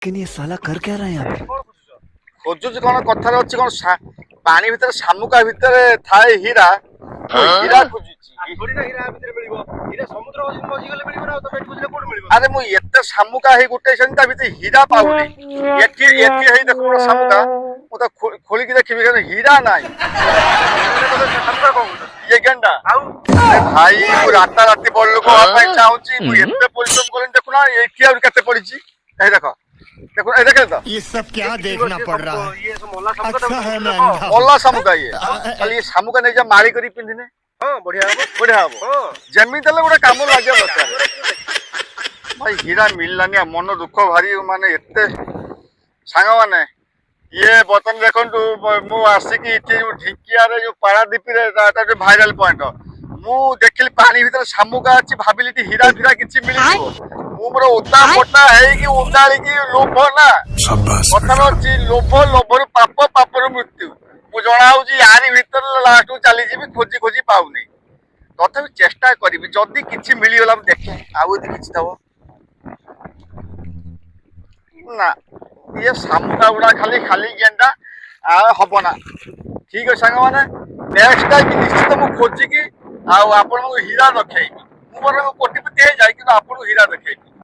लेकिन ये साला कर क्या रहा है यहाँ पे? खोजुଛି କଣ କଥାରେ ଅଛି କଣ ପାଣି ଭିତରେ ଶାମୁକା ଭିତରେ ଥାଏ ହୀରା ହୀରା ଖୋଜୁଛି ଆରେ ମୁଁ ଏତେ ଶାମୁକା ହେଇ ଗୋଟେ ତା ଭିତରେ ହୀରା ପାଉନି ଏଠି ଏଠି ହେଇ ଦେଖ ଗୋଟେ ଶାମୁକା ମୁଁ ତ ଖୋଲିକି ଦେଖିବି କିନ୍ତୁ ହୀରା ନାହିଁ ଇଏ ଗେଣ୍ଡା ଭାଇ ମୁଁ ରାତାରାତି ବଡ ଲୋକ ହବା ପାଇଁ ଚାହୁଁଛି ମୁଁ ଏତେ ପରିଶ୍ରମ କଲିଣି ଦେଖୁନା ଏଠି ଆହୁରି କେତେ ପଡିଛି ଏଇ ଦେଖ देखो ये देखे तो ये सब क्या देखना पड़ रहा है। ये अच्छा है मैं अंधा हूं। मोला शामुका ये खाली ये शामुका नहीं जा मारी करी पिंधिने हां बढ़िया हबो जेमी देले गोटे काम लागे दरकार भाई हीरा मिललानी मन दुख भारी माने एते सांग माने ये बतन देखंतु मु आसिकी इति ढिकिया रे जो पारादीप रे जो भाइरल पॉइंट मु देखिली पानी भीतर शामुका अछि भाबिली ती हीरा हीरा किछि मिलिबो मु मोर उदा मोटा है कि उदाली की लोभ ना कथन अछि लोभ लोभर पाप पापर मृत्यु मु जणाउछि यारी भीतर लास्ट चली जीवी खोजी खोजी पाउनी तथापि चेष्टा करिबि जदी किछि मिली होला हम देखे आउ यदि किछि थबो ना ये सामुका उडा खाली खाली गेंडा आ हबो ना ठीक है संग माने नेक्स्ट टाइम निश्चित मु खोजी की आ आपन हीरा रखेबी मु मोर कोटिपति हे जाय कि आपन हीरा रखेबी।